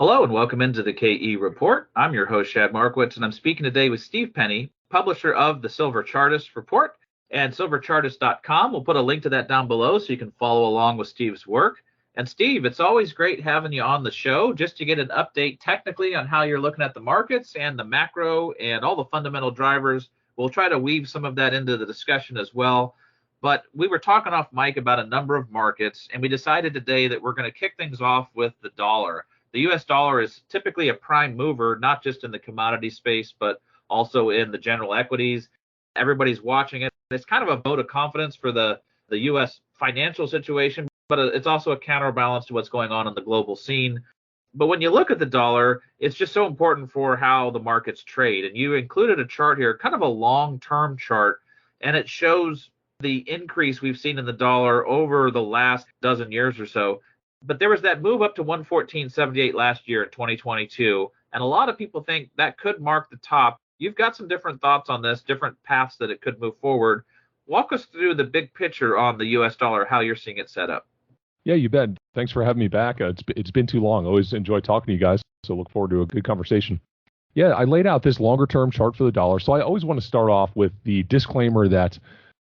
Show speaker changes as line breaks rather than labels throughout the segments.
Hello and welcome into the KE Report. I'm your host, Shad Markowitz, and I'm speaking today with Steve Penny, publisher of the Silver Chartist Report and silverchartist.com. We'll put a link to that down below so you can follow along with Steve's work. And Steve, it's always great having you on the show just to get an update technically on how you're looking at the markets and the macro and all the fundamental drivers. We'll try to weave some of that into the discussion as well. But we were talking off mic about a number of markets, and we decided today that we're going to kick things off with the dollar. The US dollar is typically a prime mover, not just in the commodity space, but also in the general equities. Everybody's watching it. It's kind of a vote of confidence for the US financial situation, but it's also a counterbalance to what's going on in the global scene. But when you look at the dollar, it's just so important for how the markets trade. And you included a chart here, kind of a long-term chart, and it shows the increase we've seen in the dollar over the last dozen years or so. But there was that move up to 114.78 last year in 2022, and a lot of people think that could mark the top. You've got some different thoughts on this, different paths that it could move forward. Walk us through the big picture on the US dollar, how you're seeing it set up.
Yeah, you bet. Thanks for having me back. It's been too long. I always enjoy talking to you guys, so look forward to a good conversation. Yeah, I laid out this longer-term chart for the dollar, so I always want to start off with the disclaimer that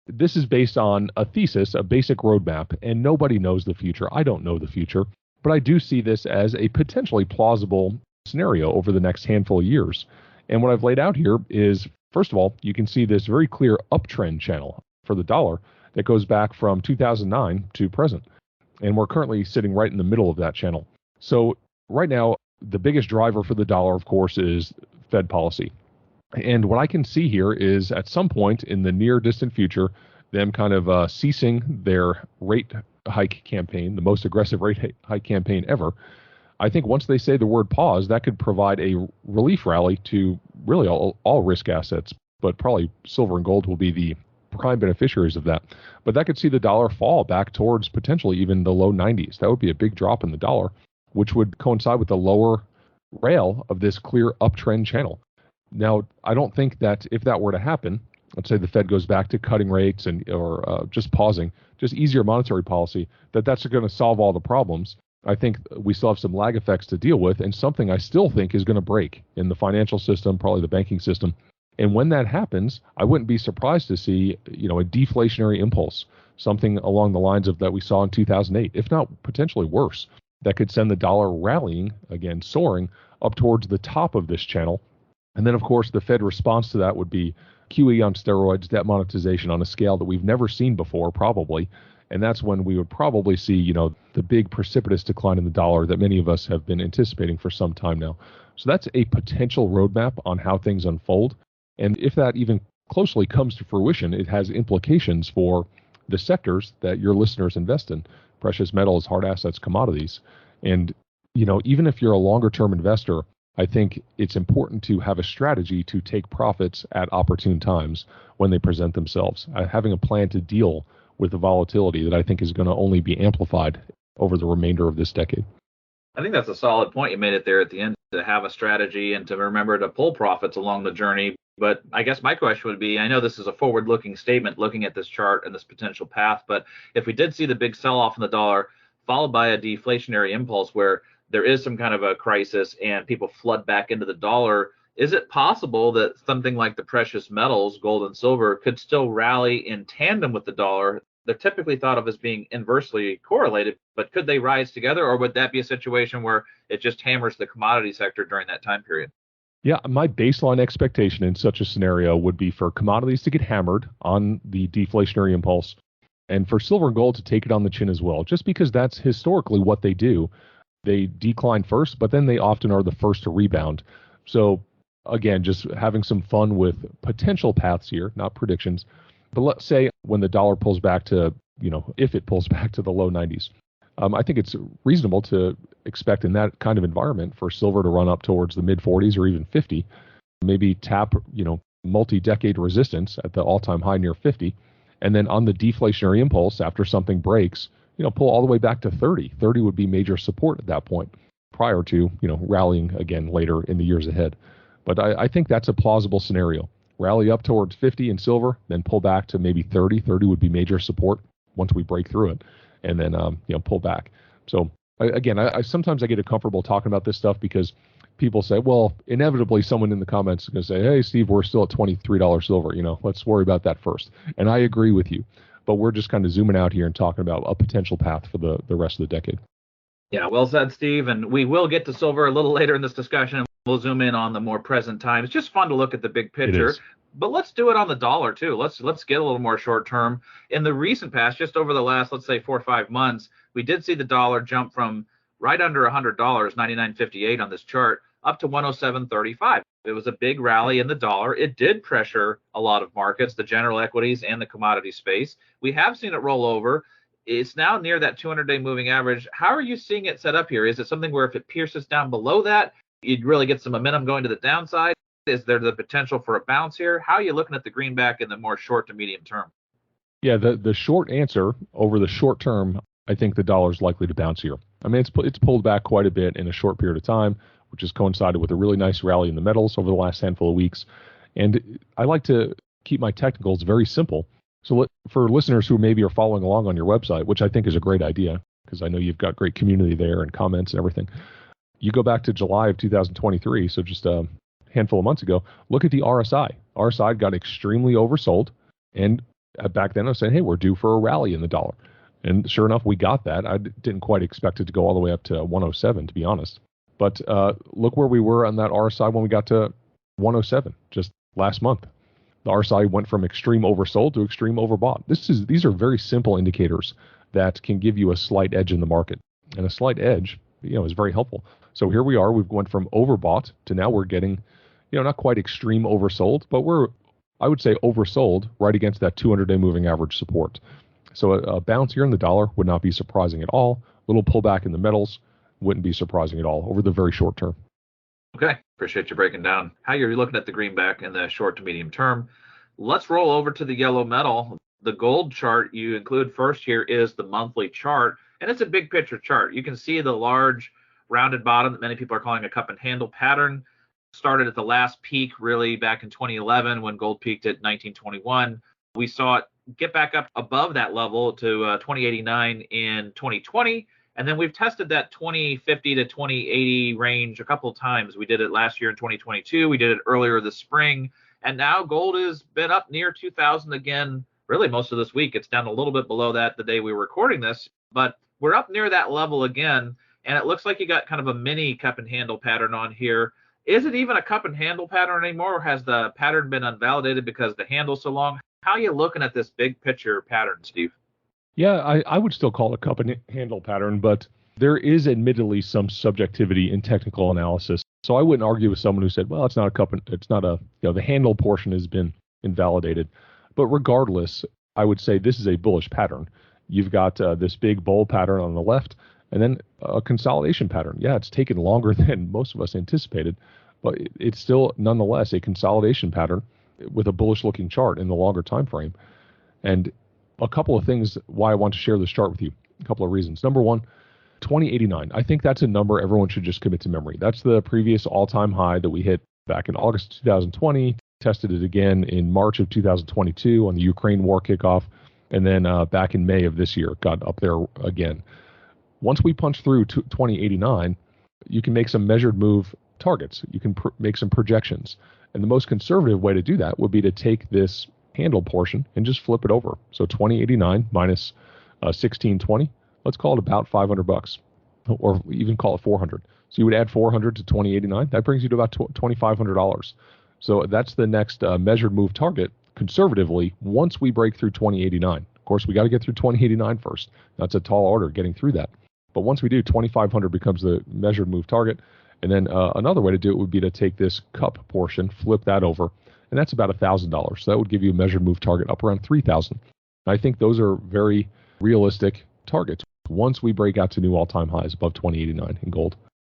this is based on a thesis, a basic roadmap, and nobody knows the future. I don't know the future, but I do see this as a potentially plausible scenario over the next handful of years. And what I've laid out here is, first of all, you can see this very clear uptrend channel for the dollar that goes back from 2009 to present. And we're currently sitting right in the middle of that channel. So right now, the biggest driver for the dollar, of course, is Fed policy. And what I can see here is at some point in the near distant future, them kind of ceasing their rate hike campaign, the most aggressive rate hike campaign ever. I think once they say the word pause, that could provide a relief rally to really all risk assets, but probably silver and gold will be the prime beneficiaries of that. But that could see the dollar fall back towards potentially even the low 90s. That would be a big drop in the dollar, which would coincide with the lower rail of this clear uptrend channel. Now, I don't think that if that were to happen, let's say the Fed goes back to cutting rates or just pausing, just easier monetary policy, that's going to solve all the problems. I think we still have some lag effects to deal with, and something I still think is going to break in the financial system, probably the banking system. And when that happens, I wouldn't be surprised to see, a deflationary impulse, something along the lines of that we saw in 2008, if not potentially worse, that could send the dollar rallying, again, soaring up towards the top of this channel. And then, of course, the Fed response to that would be QE on steroids, debt monetization on a scale that we've never seen before, probably. And that's when we would probably see, the big precipitous decline in the dollar that many of us have been anticipating for some time now. So that's a potential roadmap on how things unfold. And if that even closely comes to fruition, it has implications for the sectors that your listeners invest in, precious metals, hard assets, commodities. And, even if you're a longer-term investor, I think it's important to have a strategy to take profits at opportune times when they present themselves, having a plan to deal with the volatility that I think is going to only be amplified over the remainder of this decade.
I think that's a solid point you made it there at the end, to have a strategy and to remember to pull profits along the journey. But I guess my question would be, I know this is a forward-looking statement looking at this chart and this potential path, but if we did see the big sell-off in the dollar followed by a deflationary impulse where there is some kind of a crisis and people flood back into the dollar, is it possible that something like the precious metals, gold and silver, could still rally in tandem with the dollar? They're typically thought of as being inversely correlated, but could they rise together, or would that be a situation where it just hammers the commodity sector during that time period?
Yeah, my baseline expectation in such a scenario would be for commodities to get hammered on the deflationary impulse and for silver and gold to take it on the chin as well, just because that's historically what they do. They decline first, but then they often are the first to rebound. So again, just having some fun with potential paths here, not predictions. But let's say when the dollar pulls back to, if it pulls back to the low 90s, I think it's reasonable to expect in that kind of environment for silver to run up towards the mid 40s or even 50, maybe tap, multi-decade resistance at the all-time high near 50. And then on the deflationary impulse, after something breaks, pull all the way back to 30. 30 would be major support at that point prior to, rallying again later in the years ahead. But I think that's a plausible scenario. Rally up towards 50 in silver, then pull back to maybe 30. 30 would be major support once we break through it, and then, pull back. So I sometimes I get uncomfortable talking about this stuff because people say, well, inevitably someone in the comments is going to say, hey, Steve, we're still at $23 silver. Let's worry about that first. And I agree with you. But we're just kind of zooming out here and talking about a potential path for the rest of the decade.
Yeah, well said, Steve. And we will get to silver a little later in this discussion. We'll zoom in on the more present time. It's just fun to look at the big picture. But let's do it on the dollar too. Let's get a little more short term. In the recent past, just over the last, let's say 4 or 5 months, we did see the dollar jump from right under $100, 99.58 on this chart, up to 107.35. It was a big rally in the dollar. It did pressure a lot of markets, the general equities and the commodity space. We have seen it roll over. It's now near that 200-day moving average. How are you seeing it set up here? Is it something where if it pierces down below that, you'd really get some momentum going to the downside? Is there the potential for a bounce here? How are you looking at the greenback in the more short to medium term?
Yeah, the short answer over the short term, I think the dollar is likely to bounce here. I mean, it's pulled back quite a bit in a short period of time, which has coincided with a really nice rally in the metals over the last handful of weeks. And I like to keep my technicals very simple. So for listeners who maybe are following along on your website, which I think is a great idea, because I know you've got great community there and comments and everything, you go back to July of 2023, so just a handful of months ago, look at the RSI. RSI got extremely oversold, and back then I was saying, hey, we're due for a rally in the dollar. And sure enough, we got that. I didn't quite expect it to go all the way up to 107, to be honest. But look where we were on that RSI when we got to 107 just last month. The RSI went from extreme oversold to extreme overbought. These are very simple indicators that can give you a slight edge in the market. And a slight edge, is very helpful. So here we are. We've went from overbought to now we're getting, not quite extreme oversold, but I would say oversold right against that 200-day moving average support. So a bounce here in the dollar would not be surprising at all. A little pullback in the metals wouldn't be surprising at all over the very short term.
Okay, appreciate you breaking down how you're looking at the greenback in the short to medium term. Let's roll over to the yellow metal. The gold chart you include first here is the monthly chart, and it's a big picture chart. You can see the large rounded bottom that many people are calling a cup and handle pattern. Started at the last peak really back in 2011 when gold peaked at 1921. We saw it get back up above that level to 2089 in 2020. And then we've tested that 2050 to 2080 range a couple of times. We did it last year in 2022. We did it earlier this spring. And now gold has been up near 2000 again, really most of this week. It's down a little bit below that the day we were recording this, but we're up near that level again. And it looks like you got kind of a mini cup and handle pattern on here. Is it even a cup and handle pattern anymore, or has the pattern been unvalidated because the handle's so long? How are you looking at this big picture pattern, Steve?
Yeah, I would still call it a cup and handle pattern, but there is admittedly some subjectivity in technical analysis. So I wouldn't argue with someone who said, well, it's not a cup and it's not a, the handle portion has been invalidated. But regardless, I would say this is a bullish pattern. You've got this big bull pattern on the left and then a consolidation pattern. Yeah, it's taken longer than most of us anticipated, but it's still nonetheless a consolidation pattern with a bullish looking chart in the longer time frame. And a couple of things why I want to share this chart with you. A couple of reasons. Number one, 2089. I think that's a number everyone should just commit to memory. That's the previous all-time high that we hit back in August 2020, tested it again in March of 2022 on the Ukraine war kickoff, and then back in May of this year, got up there again. Once we punch through 2089, you can make some measured move targets. You can make some projections. And the most conservative way to do that would be to take this handle portion and just flip it over. So 2089 minus 1620, let's call it about $500, or even call it 400. So you would add 400 to 2089. That brings you to about $2,500. So that's the next measured move target conservatively once we break through 2089. Of course, we got to get through 2089 first. That's a tall order getting through that. But once we do, 2,500 becomes the measured move target. And then another way to do it would be to take this cup portion, flip that over, and that's about $1,000. So that would give you a measured move target up around 3,000. I think those are very realistic targets once we break out to new all-time highs above 2089 in gold.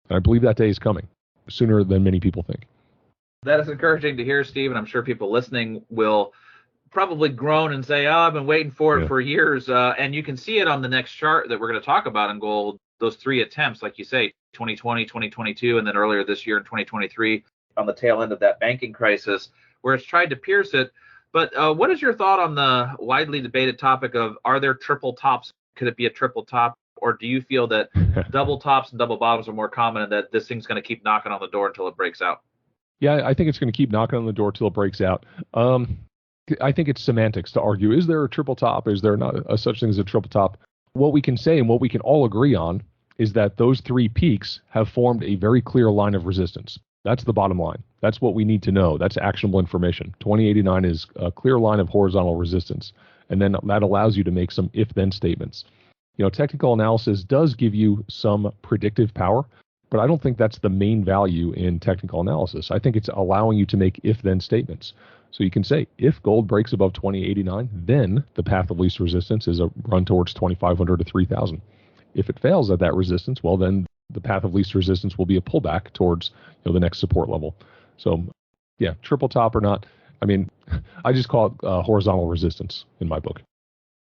And I believe that day is coming sooner than many people think.
That is encouraging to hear, Steve, and I'm sure people listening will probably groan and say, oh, I've been waiting for it for years. And you can see it on the next chart that we're going to talk about in gold, those three attempts, like you say, 2020, 2022, and then earlier this year in 2023 on the tail end of that banking crisis, where it's tried to pierce it. But what is your thought on the widely debated topic of, are there triple tops? Could it be a triple top? Or do you feel that double tops and double bottoms are more common and that this thing's going to keep knocking on the door until it breaks out?
Yeah, I think it's going to keep knocking on the door till it breaks out. I think it's semantics to argue, is there a triple top? Is there not a such thing as a triple top? What we can say and what we can all agree on is that those three peaks have formed a very clear line of resistance. That's the bottom line. That's what we need to know. That's actionable information. 2089 is a clear line of horizontal resistance. And then that allows you to make some if-then statements. Technical analysis does give you some predictive power, but I don't think that's the main value in technical analysis. I think it's allowing you to make if-then statements. So you can say, if gold breaks above 2089, then the path of least resistance is a run towards 2,500 to 3,000. If it fails at that resistance, well, then the path of least resistance will be a pullback towards the next support level. So, yeah, triple top or not, I just call it horizontal resistance in my book.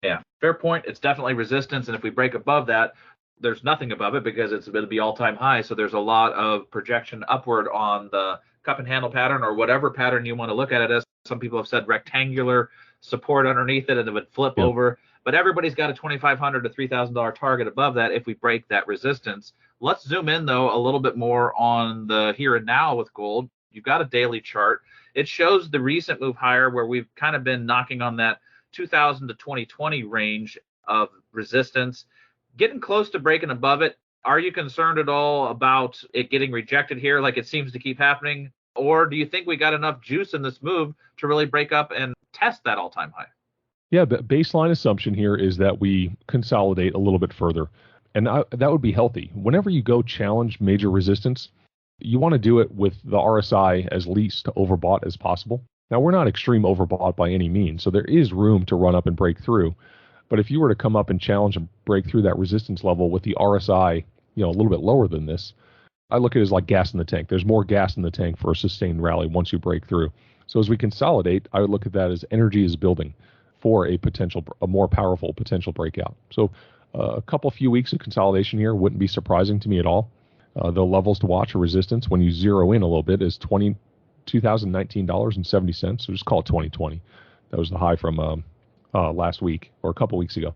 Yeah, fair point. It's definitely resistance, and if we break above that, there's nothing above it because it'll be all-time high. So there's a lot of projection upward on the cup and handle pattern or whatever pattern you want to look at it as. Some people have said rectangular support underneath it and it would flip over. But everybody's got a $2,500 to $3,000 target above that if we break that resistance. Let's zoom in, though, a little bit more on the here and now with gold. You've got a daily chart. It shows the recent move higher where we've kind of been knocking on that 2000 to 2020 range of resistance, getting close to breaking above it. Are you concerned at all about it getting rejected here like it seems to keep happening? Or do you think we got enough juice in this move to really break up and test that all-time high?
Yeah, but baseline assumption here is that we consolidate a little bit further. And that would be healthy. Whenever you go challenge major resistance, you want to do it with the RSI as least overbought as possible. Now, we're not extreme overbought by any means, so there is room to run up and break through. But if you were to come up and challenge and break through that resistance level with the RSI, a little bit lower than this, I look at it as like gas in the tank. There's more gas in the tank for a sustained rally once you break through. So as we consolidate, I would look at that as energy is building for a more powerful potential breakout. So a few weeks of consolidation here wouldn't be surprising to me at all. The levels to watch or resistance when you zero in a little bit is $2,019.70. So just call it 2020. That was the high from last week or a couple weeks ago.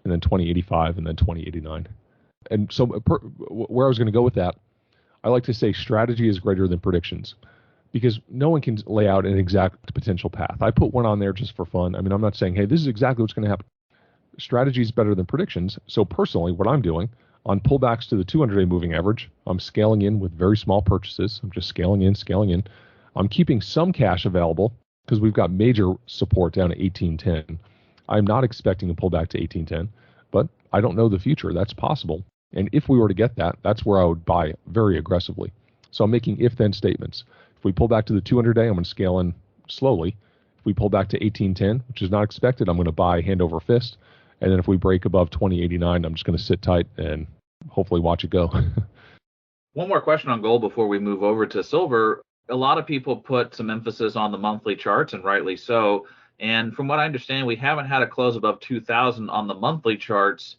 And then 2085 and then 2089. And so where I was going to go with that, I like to say strategy is greater than predictions because no one can lay out an exact potential path. I put one on there just for fun. I'm not saying, hey, this is exactly what's going to happen. Strategy is better than predictions. So personally, what I'm doing on pullbacks to the 200-day moving average, I'm scaling in with very small purchases. I'm just scaling in. I'm keeping some cash available because we've got major support down at 1810. I'm not expecting a pullback to 1810, but I don't know the future. That's possible. And if we were to get that, that's where I would buy very aggressively. So I'm making if-then statements. If we pull back to the 200-day, I'm going to scale in slowly. If we pull back to 1810, which is not expected, I'm going to buy hand over fist. And then if we break above 2089, I'm just going to sit tight and hopefully watch it go.
One more question on gold before we move over to silver. A lot of people put some emphasis on the monthly charts, and rightly so. And from what I understand, we haven't had a close above 2,000 on the monthly charts.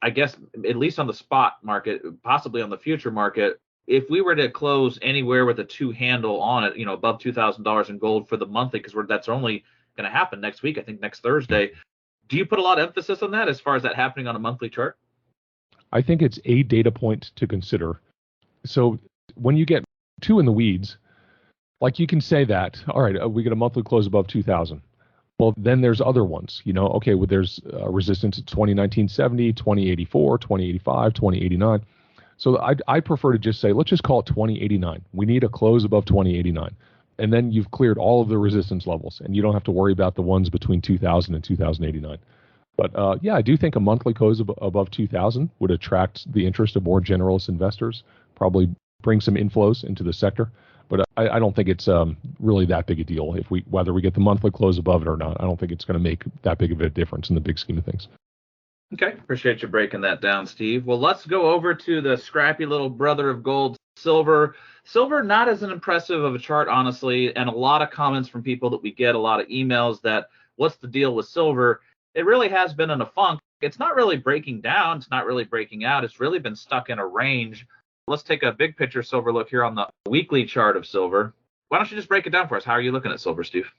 I guess at least on the spot market, possibly on the future market, if we were to close anywhere with a 2 handle on it, above $2,000 in gold for the monthly, because that's only going to happen next week, I think next Thursday. Do you put a lot of emphasis on that as far as that happening on a monthly chart?
I think it's a data point to consider. So when you get too in the weeds, like you can say that, all right, we get a monthly close above 2,000. Well, then there's other ones, okay, well, there's resistance at 2019.70, 2084, 2085, 2089. So I prefer to just say, let's just call it 2089. We need a close above 2089. And then you've cleared all of the resistance levels, and you don't have to worry about the ones between 2000 and 2089. But yeah, I do think a monthly close above 2000 would attract the interest of more generalist investors, probably bring some inflows into the sector. But I don't think it's really that big a deal whether we get the monthly close above it or not. I don't think it's going to make that big of a difference in the big scheme of things.
Okay, appreciate you breaking that down, Steve. Well, let's go over to the scrappy little brother of gold, silver. Silver, not as an impressive of a chart, honestly, and a lot of comments from people that we get, a lot of emails that, what's the deal with silver? It really has been in a funk. It's not really breaking down. It's not really breaking out. It's really been stuck in a range. Let's take a big picture silver look here on the weekly chart of silver. Why don't you just break it down for us? How are you looking at silver, Steve?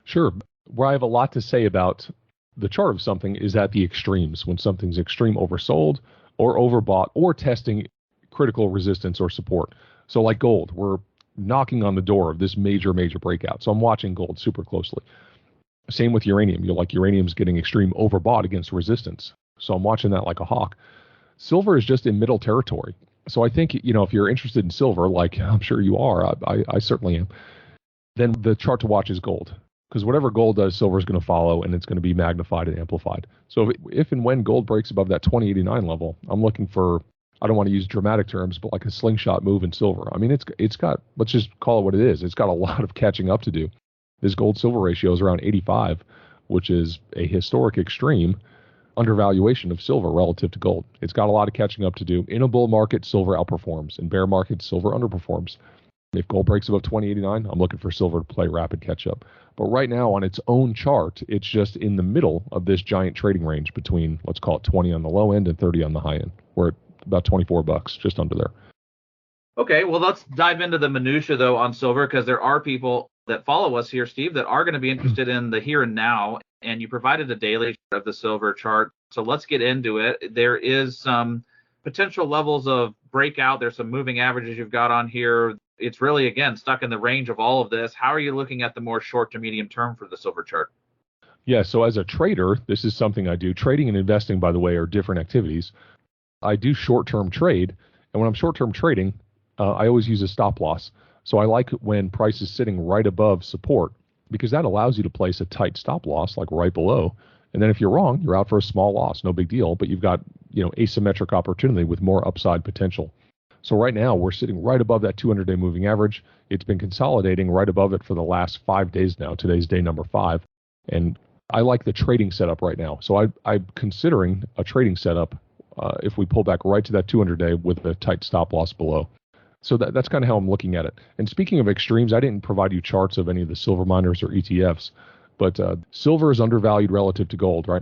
Sure. Where I have a lot to say about the chart of something is at the extremes, when something's extreme oversold or overbought or testing critical resistance or support. So like gold, we're knocking on the door of this major breakout. So I'm watching gold super closely. Same with uranium. Uranium's getting extreme overbought against resistance. So I'm watching that like a hawk. Silver is just in middle territory. So I think, if you're interested in silver, like I'm sure you are, I certainly am, then the chart to watch is gold. Because whatever gold does, silver is going to follow, and it's going to be magnified and amplified. So if and when gold breaks above that 2089 level, I'm looking for, I don't want to use dramatic terms, but like a slingshot move in silver. I mean, it's got, let's just call it what it is. It's got a lot of catching up to do. This gold-silver ratio is around 85, which is a historic extreme undervaluation of silver relative to gold. It's got a lot of catching up to do. In a bull market, silver outperforms. In bear markets, silver underperforms. If gold breaks above 2089, I'm looking for silver to play rapid catch-up. But right now, on its own chart, it's just in the middle of this giant trading range between, let's call it 20 on the low end and 30 on the high end. We're at about $24, just under there.
Okay, well, let's dive into the minutia, though, on silver, because there are people that follow us here, Steve, that are going to be interested in the here and now. And you provided a daily of the silver chart. So let's get into it. There is some potential levels of breakout. There's some moving averages you've got on here. It's really, again, stuck in the range of all of this. How are you looking at the more short to medium term for the silver chart?
Yeah, so as a trader, this is something I do. Trading and investing, by the way, are different activities. I do short-term trade. And when I'm short-term trading, I always use a stop loss. So I like when price is sitting right above support, because that allows you to place a tight stop loss, like right below. And then if you're wrong, you're out for a small loss, no big deal, but you've got, asymmetric opportunity with more upside potential. So right now we're sitting right above that 200-day moving average. It's been consolidating right above it for the last 5 days now. Today's day number 5. And I like the trading setup right now. So I'm considering a trading setup if we pull back right to that 200-day with a tight stop loss below. So that's kind of how I'm looking at it. And speaking of extremes, I didn't provide you charts of any of the silver miners or ETFs, but silver is undervalued relative to gold, right?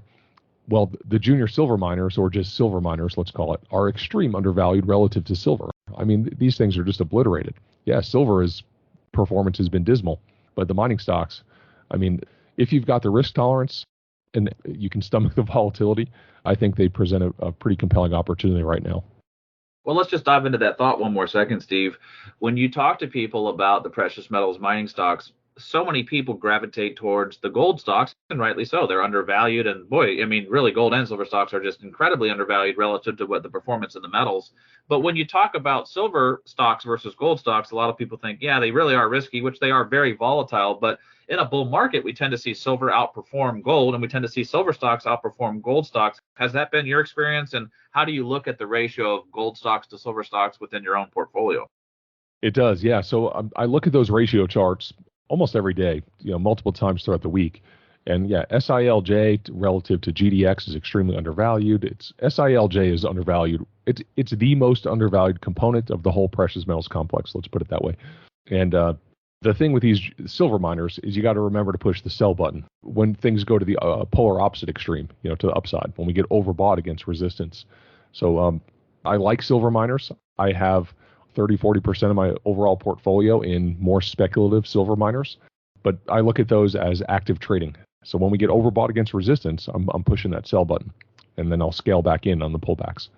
Well, the junior silver miners, or just silver miners, let's call it, are extreme undervalued relative to silver. I mean, these things are just obliterated. Yeah, silver's performance has been dismal, but the mining stocks, I mean, if you've got the risk tolerance and you can stomach the volatility, I think they present a pretty compelling opportunity right now.
Well, let's just dive into that thought one more second, Steve. When you talk to people about the precious metals mining stocks, so many people gravitate towards the gold stocks, and rightly so. They're undervalued. And boy, I mean, really, gold and silver stocks are just incredibly undervalued relative to what the performance of the metals. But when you talk about silver stocks versus gold stocks, a lot of people think, yeah, they really are risky, which they are very volatile. But in a bull market, we tend to see silver outperform gold, and we tend to see silver stocks outperform gold stocks. Has that been your experience? And how do you look at the ratio of gold stocks to silver stocks within your own portfolio?
It does, yeah. So I look at those ratio charts almost every day, multiple times throughout the week. And yeah, SILJ relative to GDX is extremely undervalued. SILJ is undervalued. It's the most undervalued component of the whole precious metals complex. Let's put it that way. And the thing with these silver miners is you got to remember to push the sell button when things go to the polar opposite extreme, to the upside, when we get overbought against resistance. So I like silver miners. I have 30-40% of my overall portfolio in more speculative silver miners, but I look at those as active trading. So when we get overbought against resistance, I'm pushing that sell button, and then I'll scale back in on the pullbacks.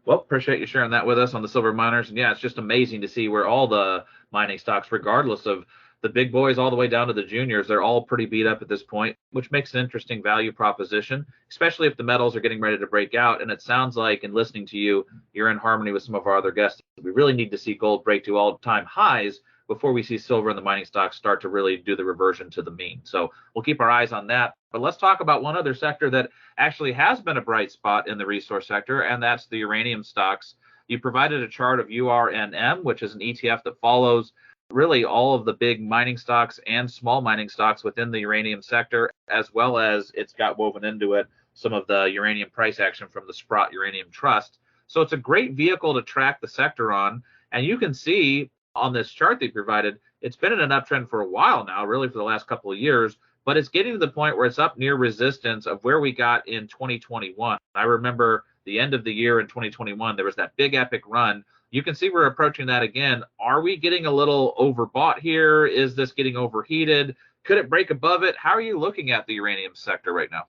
Well, appreciate you sharing that with us on the silver miners. And yeah, it's just amazing to see where all the mining stocks, regardless of the big boys all the way down to the juniors, they're all pretty beat up at this point, which makes an interesting value proposition, especially if the metals are getting ready to break out. And it sounds like, in listening to you, you're in harmony with some of our other guests. We really need to see gold break to all-time highs before we see silver and the mining stocks start to really do the reversion to the mean. So we'll keep our eyes on that. But let's talk about one other sector that actually has been a bright spot in the resource sector, and that's the uranium stocks. You provided a chart of URNM, which is an ETF that follows really all of the big mining stocks and small mining stocks within the uranium sector, as well as it's got woven into it some of the uranium price action from the Sprott Uranium Trust. So it's a great vehicle to track the sector on. And you can see on this chart they provided, it's been in an uptrend for a while now, really for the last couple of years, but it's getting to the point where it's up near resistance of where we got in 2021. I remember the end of the year in 2021, there was that big epic run. You can see we're approaching that again. Are we getting a little overbought here? Is this getting overheated? Could it break above it? How are you looking at the uranium sector right now?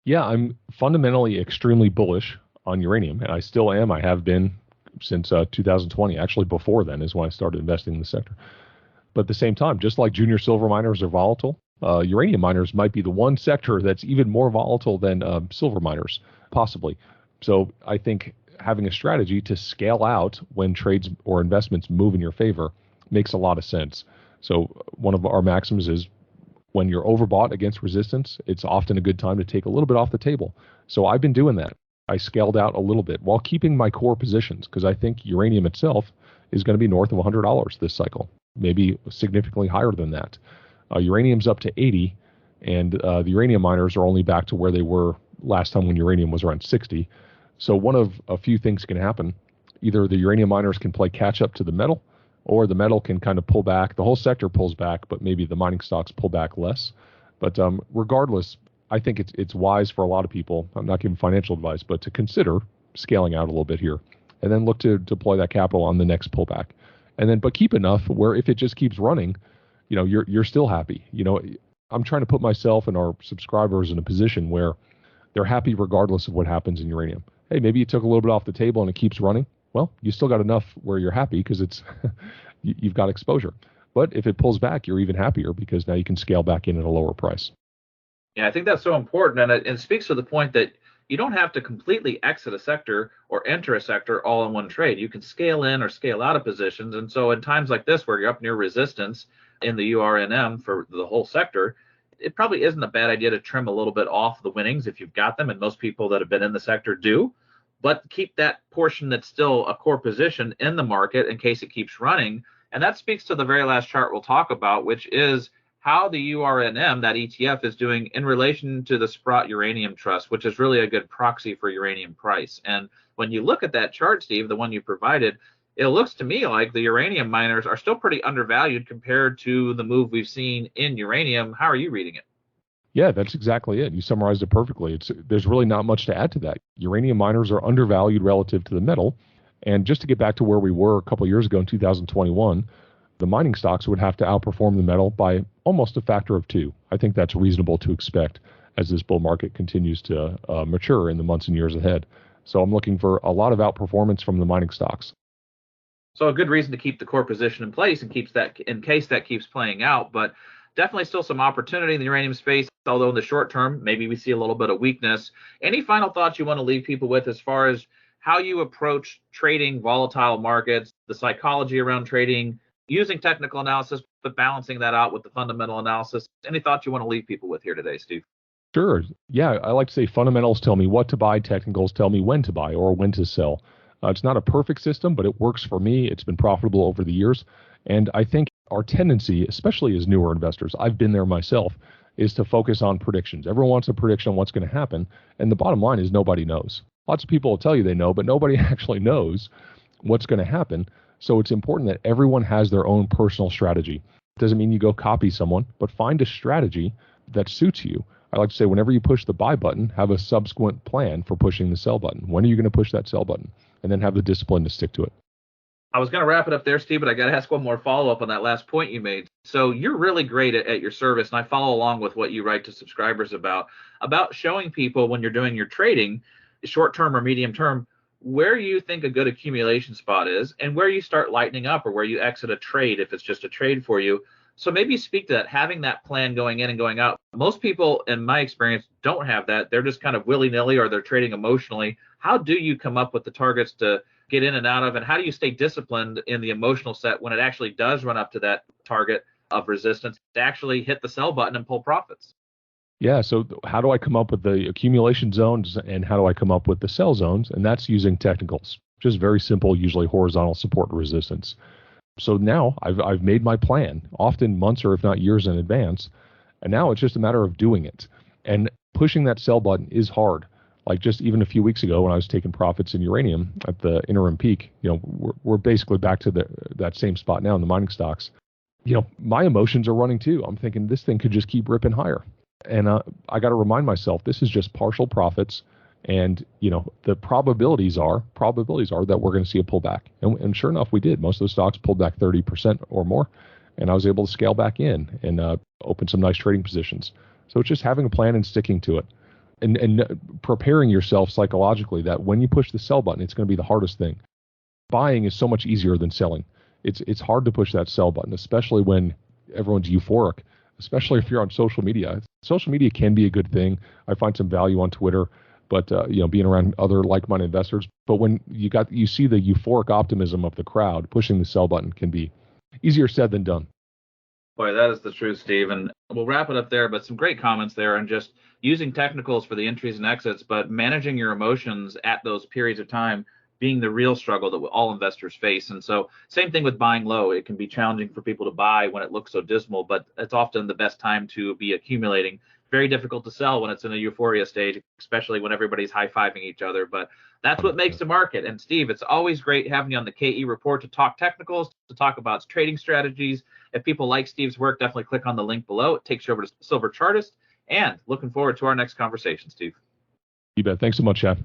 Yeah, I'm fundamentally extremely bullish on uranium, and I still am. I have been since 2020. Actually, before then is when I started investing in the sector. But at the same time, just like junior silver miners are volatile, uranium miners might be the one sector that's even more volatile than silver miners, possibly. So I think having a strategy to scale out when trades or investments move in your favor makes a lot of sense. So one of our maxims is when you're overbought against resistance, it's often a good time to take a little bit off the table. So I've been doing that. I scaled out a little bit while keeping my core positions because I think uranium itself is going to be north of $100 this cycle, maybe significantly higher than that. Uranium's up to 80, and the uranium miners are only back to where they were last time when uranium was around 60. So one of a few things can happen. Either the uranium miners can play catch up to the metal, or the metal can kind of pull back. The whole sector pulls back, but maybe the mining stocks pull back less. But regardless, I think it's wise for a lot of people. I'm not giving financial advice, but to consider scaling out a little bit here, and then look to deploy that capital on the next pullback, and then but keep enough where if it just keeps running, you're still happy. I'm trying to put myself and our subscribers in a position where they're happy regardless of what happens in uranium. Hey, maybe you took a little bit off the table and it keeps running. Well, you still got enough where you're happy because it's you've got exposure. But if it pulls back, you're even happier because now you can scale back in at a lower price.
Yeah, I think that's so important, and it speaks to the point that you don't have to completely exit a sector or enter a sector all in one trade. You can scale in or scale out of positions, and so in times like this where you're up near resistance in the URNM for the whole sector, it probably isn't a bad idea to trim a little bit off the winnings if you've got them, and most people that have been in the sector do, but keep that portion that's still a core position in the market in case it keeps running. And that speaks to the very last chart we'll talk about, which is how the URNM, that ETF, is doing in relation to the Sprott Uranium Trust, which is really a good proxy for uranium price. And when you look at that chart, Steve, the one you provided, it looks to me like the uranium miners are still pretty undervalued compared to the move we've seen in uranium. How are you reading it?
Yeah, that's exactly it. You summarized it perfectly. There's really not much to add to that. Uranium miners are undervalued relative to the metal. And just to get back to where we were a couple of years ago in 2021, the mining stocks would have to outperform the metal by almost a factor of 2. I think that's reasonable to expect as this bull market continues to mature in the months and years ahead. So I'm looking for a lot of outperformance from the mining stocks.
So a good reason to keep the core position in place and keeps that in case that keeps playing out, but definitely still some opportunity in the uranium space, although in the short term, maybe we see a little bit of weakness. Any final thoughts you want to leave people with as far as how you approach trading volatile markets, the psychology around trading, using technical analysis, but balancing that out with the fundamental analysis? Any thoughts you want to leave people with here today, Steve?
Sure. Yeah, I like to say fundamentals tell me what to buy, technicals tell me when to buy or when to sell. It's not a perfect system, but it works for me. It's been profitable over the years. And I think our tendency, especially as newer investors, I've been there myself, is to focus on predictions. Everyone wants a prediction on what's going to happen. And the bottom line is nobody knows. Lots of people will tell you they know, but nobody actually knows what's going to happen. So it's important that everyone has their own personal strategy. It doesn't mean you go copy someone, but find a strategy that suits you. I like to say whenever you push the buy button, have a subsequent plan for pushing the sell button. When are you going to push that sell button? And then have the discipline to stick to it.
I was going to wrap it up there, Steve, but I got to ask one more follow-up on that last point you made. So you're really great at your service, and I follow along with what you write to subscribers about showing people when you're doing your trading, short-term or medium-term, where you think a good accumulation spot is and where you start lightening up or where you exit a trade if it's just a trade for you. So maybe speak to that, having that plan going in and going out. Most people, in my experience, don't have that. They're just kind of willy-nilly or they're trading emotionally. How do you come up with the targets to get in and out of, and how do you stay disciplined in the emotional set when it actually does run up to that target of resistance to actually hit the sell button and pull profits?
Yeah, so how do I come up with the accumulation zones and how do I come up with the sell zones? And that's using technicals, just very simple, usually horizontal support and resistance. So now I've made my plan, often months or if not years in advance, and now it's just a matter of doing it. And pushing that sell button is hard. Like just even a few weeks ago when I was taking profits in uranium at the interim peak, we're basically back to that same spot now in the mining stocks. My emotions are running too. I'm thinking this thing could just keep ripping higher. And I got to remind myself, this is just partial profits. And, the probabilities are that we're going to see a pullback. And sure enough, we did. Most of the stocks pulled back 30% or more. And I was able to scale back in and open some nice trading positions. So it's just having a plan and sticking to it. and preparing yourself psychologically that when you push the sell button, it's going to be the hardest thing. Buying is so much easier than selling. It's hard to push that sell button, especially when everyone's euphoric, especially if you're on social media. Social media can be a good thing. I find some value on Twitter, but being around other like-minded investors. But when you see the euphoric optimism of the crowd, pushing the sell button can be easier said than done.
Boy, that is the truth, Steve. And we'll wrap it up there, but some great comments there and just using technicals for the entries and exits, but managing your emotions at those periods of time being the real struggle that all investors face. And so same thing with buying low. It can be challenging for people to buy when it looks so dismal, but it's often the best time to be accumulating. Very difficult to sell when it's in a euphoria stage, especially when everybody's high-fiving each other. But that's what makes the market. And Steve, it's always great having you on the KE Report to talk technicals, to talk about trading strategies. If people like Steve's work, definitely click on the link below. It takes you over to Silver Chartist. And looking forward to our next conversation, Steve.
You bet. Thanks so much, Chad.